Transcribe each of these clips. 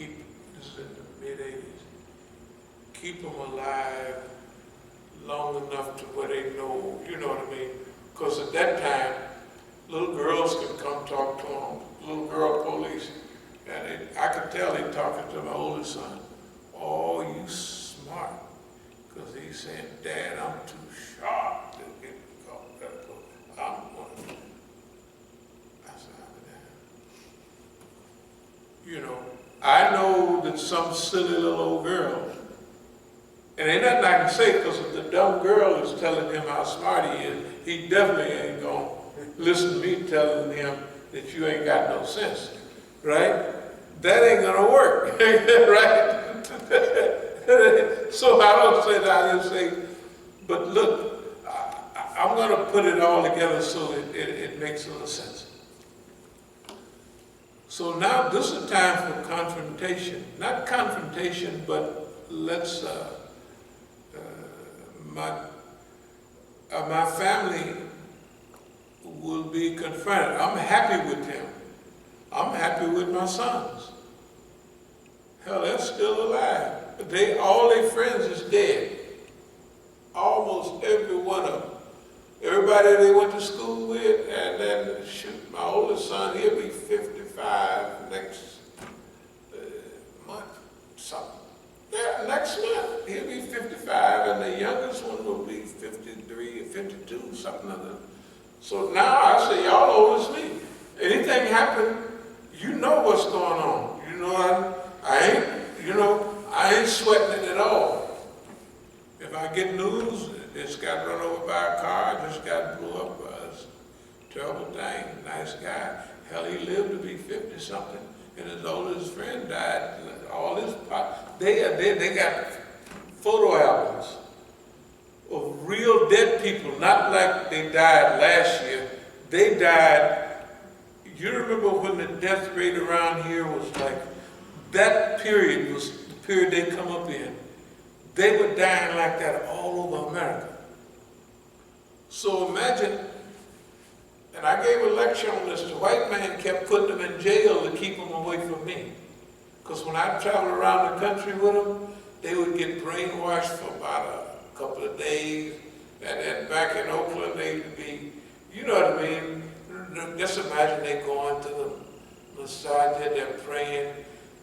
this is in the mid-80s, keep them alive long enough to where they know, you know what I mean? Because at that time, little girls could come talk to them, little girl police, and I could tell they talking to my oldest son. Oh, you smart. Because he's saying, Dad, I'm too sharp to get caught. I'm one of them. I said, you know, I know that some silly little old girl, and ain't nothing I can say, because if the dumb girl is telling him how smart he is, he definitely ain't going to listen to me telling him that you ain't got no sense, right? That ain't going to work, right? So I don't say that, I just say, but look, I'm going to put it all together so it makes a little sense. So now this is a time for confrontation. Not confrontation, but let's, my family will be confronted. I'm happy with them. I'm happy with my sons. Hell, they're still alive. All their friends is dead. Almost every one of them. Everybody they went to school with, and then shoot, my oldest son, he'll be 55 next month, something. Yeah, next month, he'll be 55, and the youngest one will be 53 or 52, something like that. So now I say, y'all old as me. Anything happen, you know what's going on. You know, I ain't sweating it at all. If I get news, it's got run over by a car, just got blew up. It's a terrible thing. Nice guy. Hell, he lived to be 50-something, and his oldest friend died. All his they got photo albums of real dead people, not like they died last year. They died. You remember when the death rate around here was like, that period was the period they come up in. They were dying like that all over America. So imagine, and I gave a lecture on this, the white man kept putting them in jail to keep them away from me. Because when I traveled around the country with them, they would get brainwashed for about a couple of days. And then back in Oakland, they'd be, you know what I mean? Just imagine they going to the Masjid, they're praying.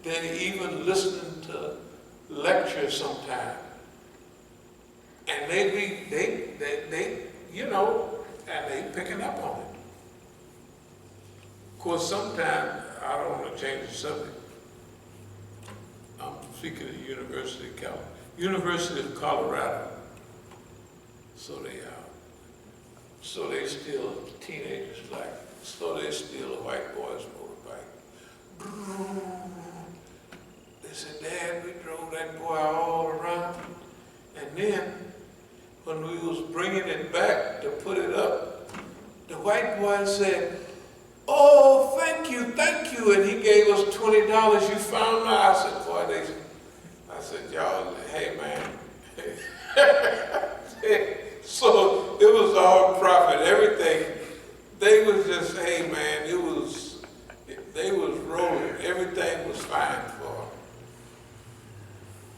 They're even listening to lectures sometime. And they you know, and they picking up on it. Of course, sometimes, I don't want to change the subject. I'm speaking at the University of Colorado. So they steal teenagers, so they steal a white boy's motorbike. They said, Dad, we drove that boy all around. And then, when we was bringing it back to put it up, the white boy said, oh, thank you, and he gave us $20. You found my, I said, boy, I said, y'all, hey, man. So it was all profit, everything. They was just, hey, man, they was rolling. Everything was fine for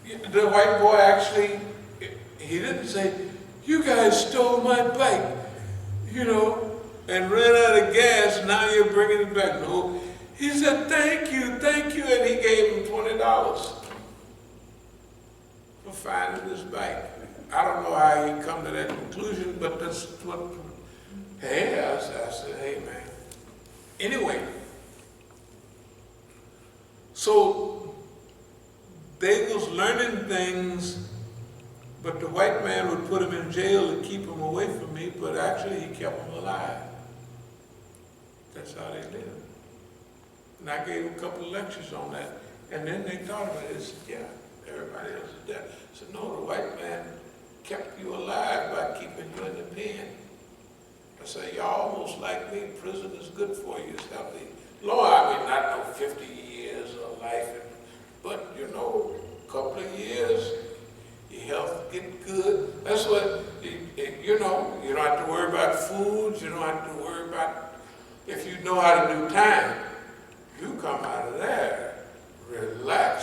them. The white boy actually, he didn't say, you guys stole my bike, you know, and ran out of gas, now you're bringing it back. No, he said, thank you, and he gave him $20 for finding his bike. I don't know how he come to that conclusion, but that's what, hey, I said, hey, man. Anyway, so they was learning things. But the white man would put him in jail to keep him away from me, but actually he kept him alive. That's how they lived. And I gave a couple of lectures on that. And then they thought about it. They said, yeah, everybody else is dead. I said, no, the white man kept you alive by keeping you in the pen. I said, you're almost like me. Prison is good for you. It's healthy. Lord, I mean, not no 50 years of life, but, you know, a couple of years, your health get good. That's what, you know, you don't have to worry about food. You don't have to worry about, if you know how to do time, you come out of there, relax.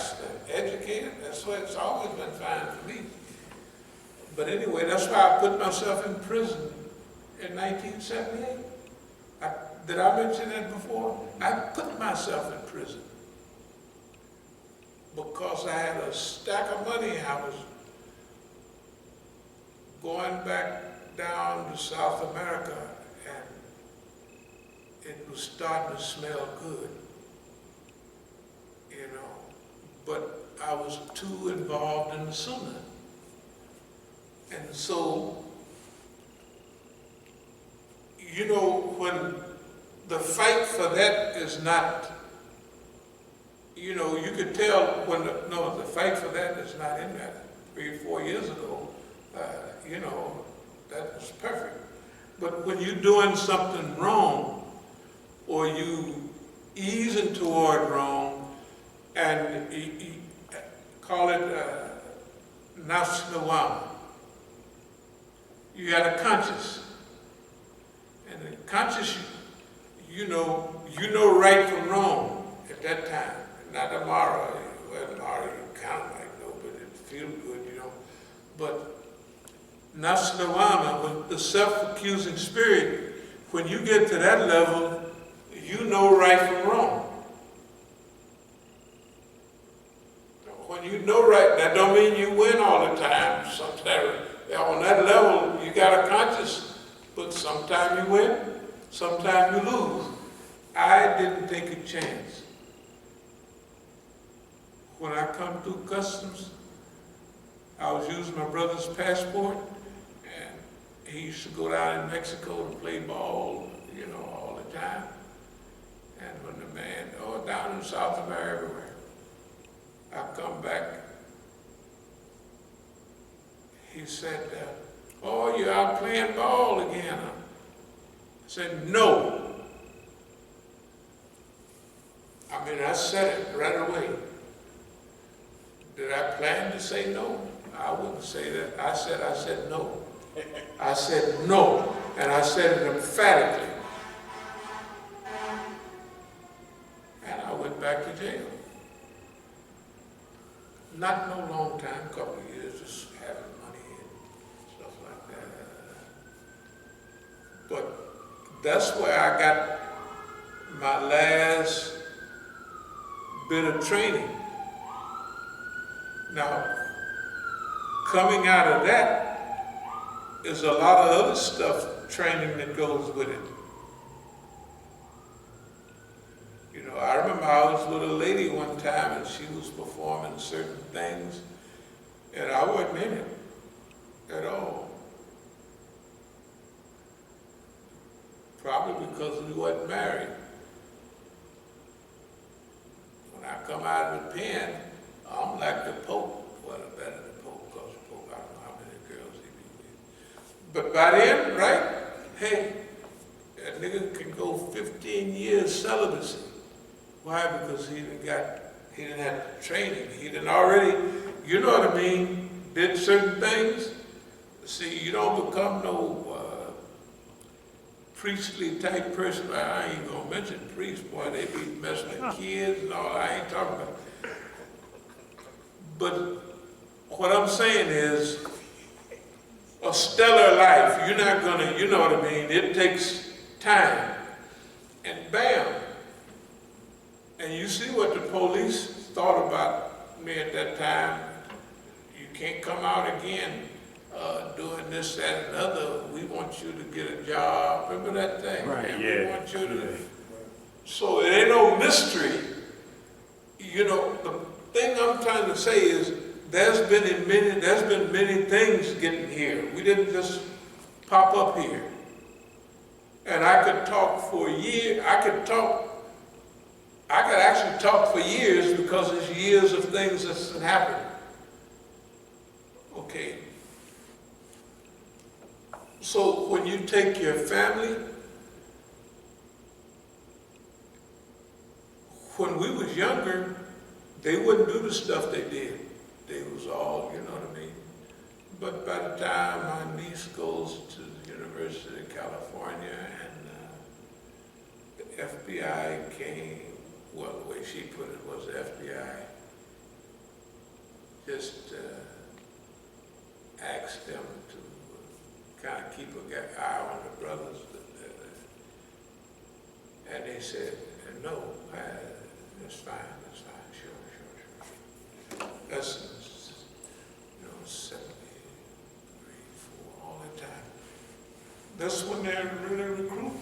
can. That's why it's always been fine for me. But anyway, that's why I put myself in prison in 1978. Did I mention that before? I put myself in prison because I had a stack of money. I was going back down to South America, and it was starting to smell good, you know. But I was too involved in the Sunnah. And so, you know, when the fight for that is not, you know, you could tell when the fight for that is not in that 3 or 4 years ago, you know, that was perfect. But when you're doing something wrong, or you easing toward wrong, and you call it nafs lawama. You got a conscience, and the conscience, you know right from wrong at that time. Not tomorrow. Well, tomorrow you kind of might know, but it feels good, you know. But nafs lawama, with the self-accusing spirit, when you get to that level, you know right from wrong. When you know right, that don't mean you win all the time. Sometimes on that level, you got a conscience, but sometimes you win, sometimes you lose. I didn't take a chance. When I come through customs, I was using my brother's passport, and he used to go down in Mexico to play ball, you know, all the time. And when the man, down in South America, everywhere, I come back, he said, you're out playing ball again, huh? I said, no. I mean, I said it right away. Did I plan to say no? I wouldn't say that. I said no. I said no, and I said it emphatically. And I went back to jail. Not no long time, a couple of years, just having money and stuff like that. But that's where I got my last bit of training. Now, coming out of that is a lot of other stuff, training that goes with it. You know, I remember I was with a lady one time and she was performing certain things and I wasn't in it at all. Probably because we wasn't married. When I come out of the pen, I'm like the Pope. Well, better than the Pope, because the Pope, I don't know how many girls he be with. But by then, right, hey, that nigga can go 15 years celibacy. Why? Because he didn't have training. He didn't already, you know what I mean, did certain things. See, you don't become no priestly type person. I ain't gonna mention priests, boy, they be messing with kids and all. I ain't talking about. But what I'm saying is, a stellar life, you're not gonna, you know what I mean, it takes time. And bam. And you see what the police thought about me at that time. You can't come out again doing this, that, and other. We want you to get a job. Remember that thing? Right, and yeah. We want you to. So it ain't no mystery. You know, the thing I'm trying to say is there's been many things getting here. We didn't just pop up here. And I could talk for a year. I could actually talk for years because there's years of things that's happened. Okay. So when you take your family, when we was younger, they wouldn't do the stuff they did. They was all, you know what I mean? But by the time my niece goes to the University of California and the FBI came, well, the way she put it was the FBI just asked them to kind of keep an eye on the brothers. And they said, no, that's fine, sure. That's, 73, 4, all the time. That's when they're really recruiting.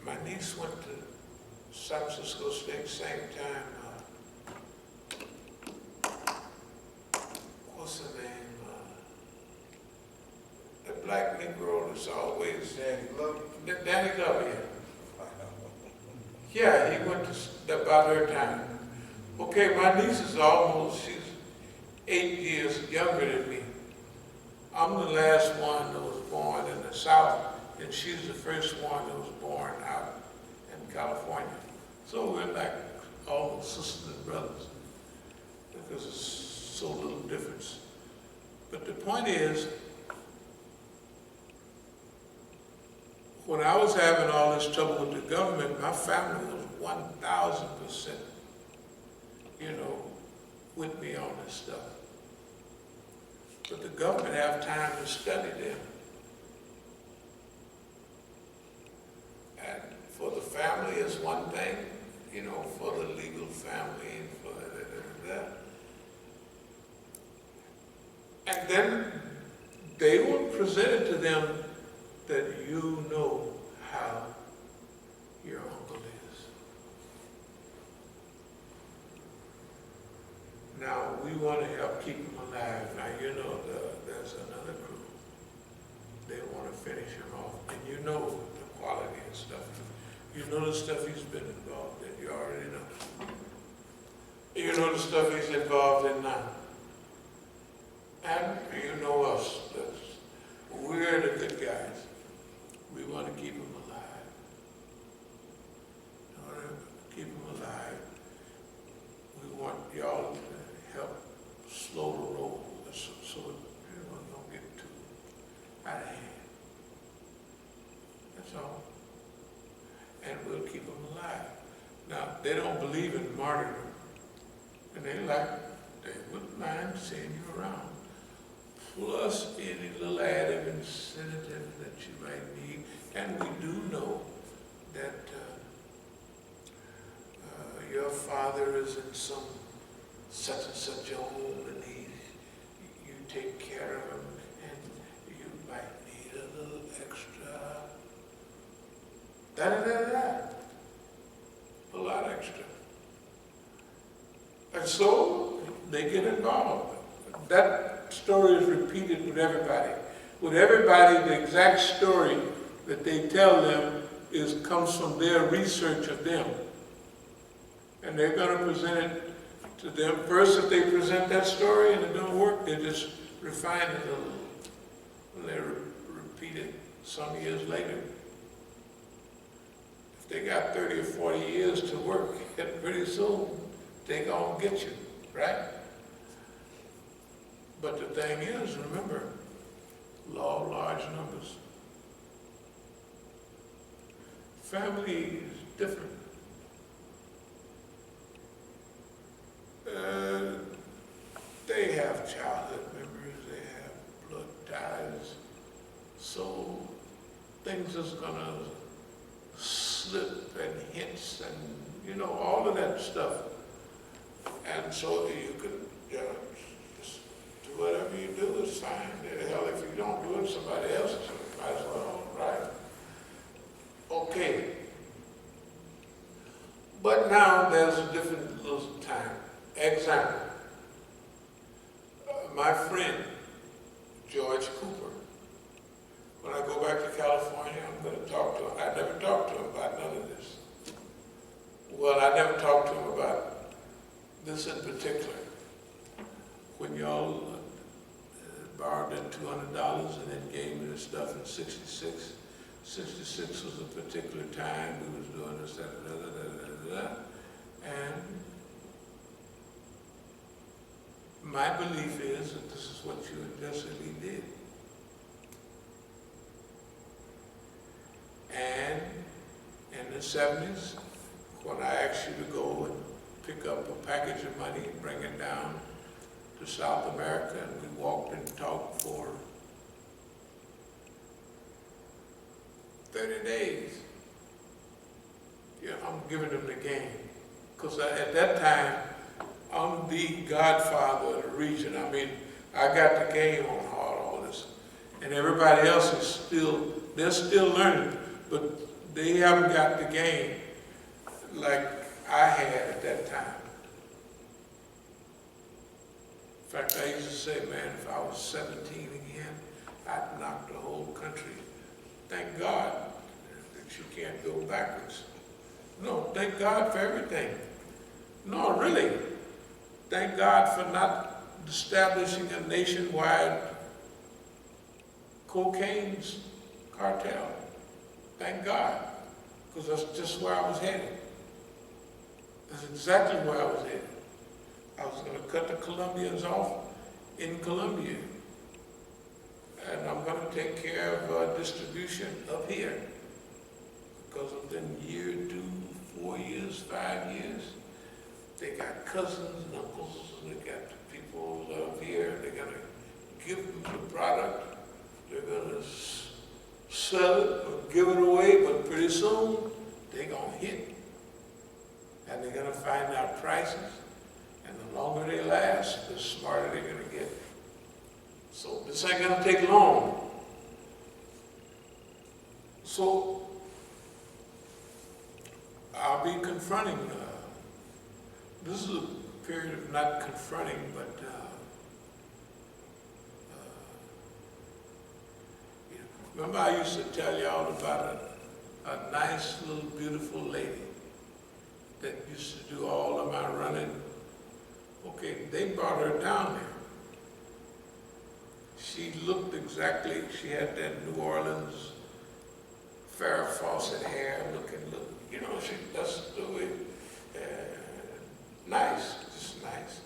My niece went to San Francisco State same time. What's her name? The black Negro that's always Danny Glover. Danny Glover, yeah. Yeah, he went to about her time. Okay, my niece is she's 8 years younger than me. I'm the last one that was born in the South, and she's the first one that was born out in California. So we're like almost sisters and brothers because there's so little difference. But the point is, when I was having all this trouble with the government, my family was 1,000%, with me on this stuff. But the government have time to study them. And for the family is one thing, for the legal family, and for that. And then they will present it to them that you know how your uncle is. Now, we want to help keep him alive. Now, there's another crew. They want to finish him off. And the quality and stuff. You know the stuff he's been involved in. You already know. You know the stuff he's involved in now. And you know us. We're the good guys. We want to keep him alive. In order to keep him alive, we want y'all to help slow the roll so it don't get too out of hand. That's all. And we'll keep them alive. Now, they don't believe in martyrdom. And they wouldn't mind seeing you around. Plus any little added incentive that you might need. And we do know that your father is in some such and such a home and you take care of him and you might need a little extra. Da-da-da-da. A lot extra. And so they get involved. That story is repeated with everybody. With everybody, the exact story that they tell them comes from their research of them. And they're going to present it to them. First, if they present that story and it don't work, they just refine it a little. And they repeat it some years later. If they got 30 or 40 years to work, pretty soon they're going to get you, right? But the thing is, remember, law of large numbers. Family is different. They have childhood memories, they have blood ties, so things is gonna slip and hints and all of that stuff. And so you could just do whatever you do, it's fine. Hell, if you don't do it, somebody else might as well, right? Okay. But now there's a different little time. Example. My friend, George Cooper, when I go back to California, I'm going to talk to him. I never talked to him about none of this. Well, I never talked to him about this in particular. When y'all borrowed that $200 and then gave me the stuff in 66. 66 was a particular time we was doing this, and my belief is that this is what you implicitly did. And in the 70s, when I asked you to go and pick up a package of money and bring it down to South America, and we walked and talked for 30 days. Yeah, I'm giving them the game. Because at that time, I'm the godfather of the region. I mean, I got the game on all this. And everybody else is they're still learning, but they haven't got the game like I had at that time. In fact, I used to say, man, if I was 17 again, I'd knock the whole country. Thank God that you can't go backwards. No, thank God for everything. No, really. Thank God for not establishing a nationwide cocaine cartel. Thank God, because that's just where I was headed. That's exactly where I was headed. I was going to cut the Colombians off in Colombia. And I'm going to take care of distribution up here. Because within a year, 2, 4 years, 5 years, they got cousins and uncles, and they got people up here. They're going to give them the product. They're going to sell it or give it away, but pretty soon, they're going to hit. And they're going to find out prices. And the longer they last, the smarter they're going to get. So this ain't going to take long. So I'll be confronting, this is a period of not confronting, but remember I used to tell y'all about a nice little beautiful lady that used to do all of my running. Okay, they brought her down there. She looked exactly, she had that New Orleans Farrah Fawcett hair looking, you know, that's the way, nice, just nice.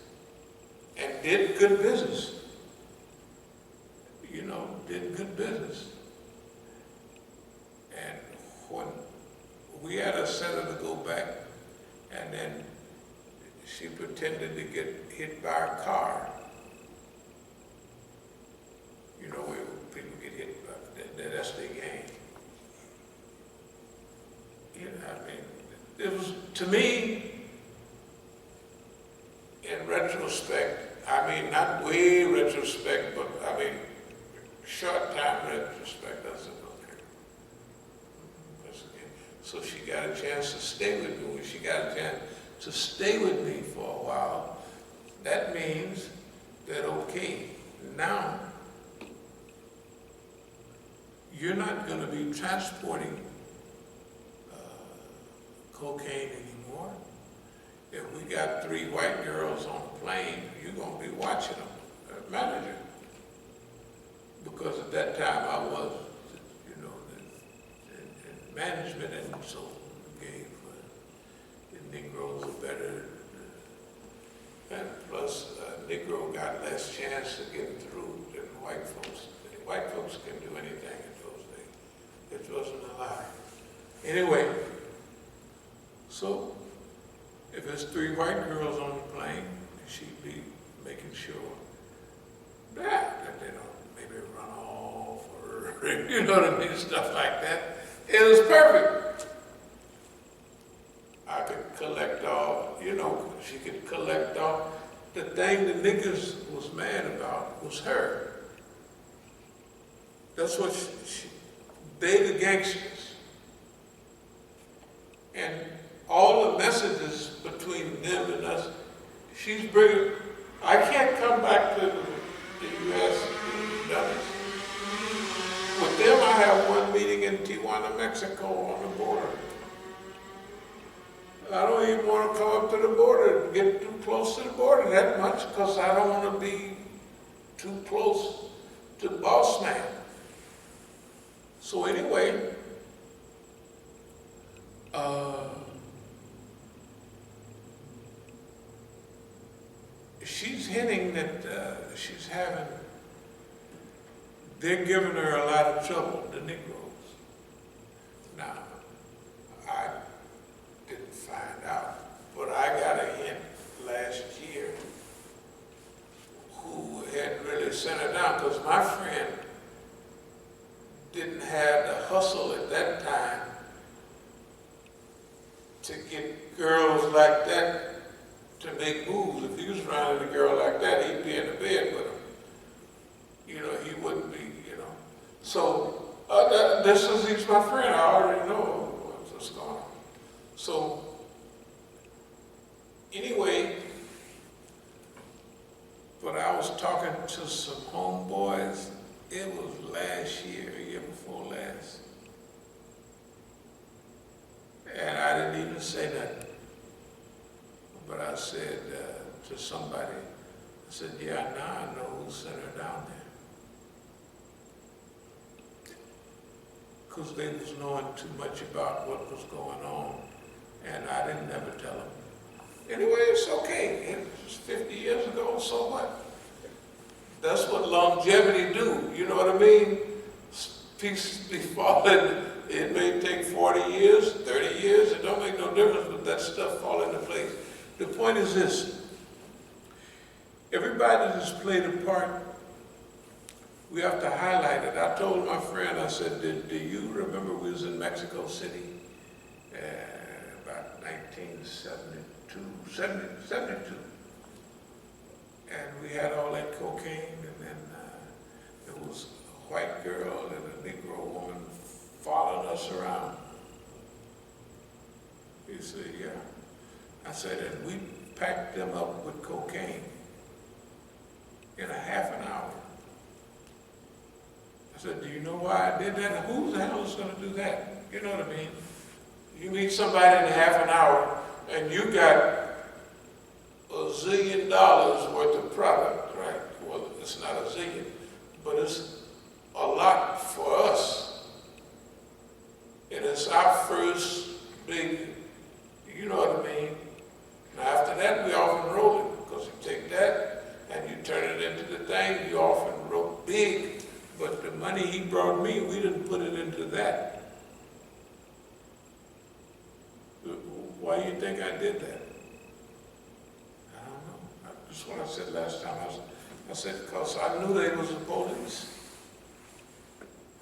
And did good business. You know, did good business. And when we had a set her to go back, and then she pretended to get hit by a car. You know, where people get hit by, that's their game. You know, I mean, it was, to me, in retrospect, I mean, not way retrospect, but I mean, short time retrospect, I said, okay. That's okay. So she got a chance to stay with me. When she got a chance to stay with me for a while, that means that, okay, now you're not going to be transporting cocaine anymore. If we got 3 white girls on a plane, you're going to be watching them, manager. Because at that time I was, you know, in management, and so gave the Negroes a better, and plus Negro got less chance to get through than white folks. White folks can do anything in those days. It wasn't a lie. Anyway, so if there's 3 white girls on the plane, she'd be making sure that they don't maybe run off or, you know what I mean, stuff like that. It was perfect. I could collect all, you know, she could collect all. The thing the niggas was mad about was her. That's what they the gangsters. And all the messages between them and us, she's bringing, I can't come back to the U.S. and done this. With them, I have one meeting in Tijuana, Mexico on the border. I don't even want to come up to the border and get too close to the border that much because I don't want to be too close to the boss man. So anyway, she's hinting that she's having, they're giving her a lot of trouble, the Negroes. Now, I didn't find out, but I got a hint to get girls like that to make moves. If he was around a girl like that, he'd be in the bed with him. You know, he wouldn't be, you know. So, he's my friend. I already know what's going on. So, anyway, but I was talking to some homeboys. It was last year, year before last. And I didn't even say nothing. But I said to somebody, I said, yeah, now I know who sent her down there. Because they was knowing too much about what was going on. And I didn't never tell them. Anyway, it's okay. It was 50 years ago, so what? That's what longevity do. You know what I mean? Pieces be falling. It may take 40 years, 30 years. It don't make no difference, but that stuff fall into place. The point is this. Everybody that's played a part, we have to highlight it. I told my friend, I said, do you remember we was in Mexico City about 1972. And we had all that cocaine, and then there was a white girl and a Negro woman following us around. He said, yeah. I said, and we packed them up with cocaine in a half an hour. I said, do you know why I did that? Who the hell is going to do that? You know what I mean? You meet somebody in a half an hour, and you got $1 zillion worth of product, right? Well, it's not a zillion, but it's a lot for us. And it's our first big, you know what I mean? Now after that, we off and rolling, because you take that and you turn it into the thing, you off and roll big. But the money he brought me, we didn't put it into that. Why do you think I did that? I don't know. That's what I said last time. I said, because I knew they was the police.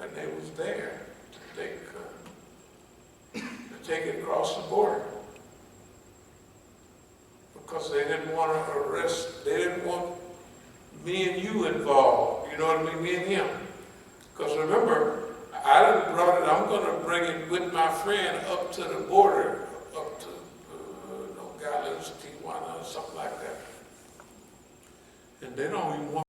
And they was there to take it across the border. Because they didn't want to arrest, they didn't want me and you involved. You know what I mean? Me and him. Because remember, I done brought it, I'm going to bring it with my friend up to the border, up to Nogales, Tijuana, or something like that. And they don't even want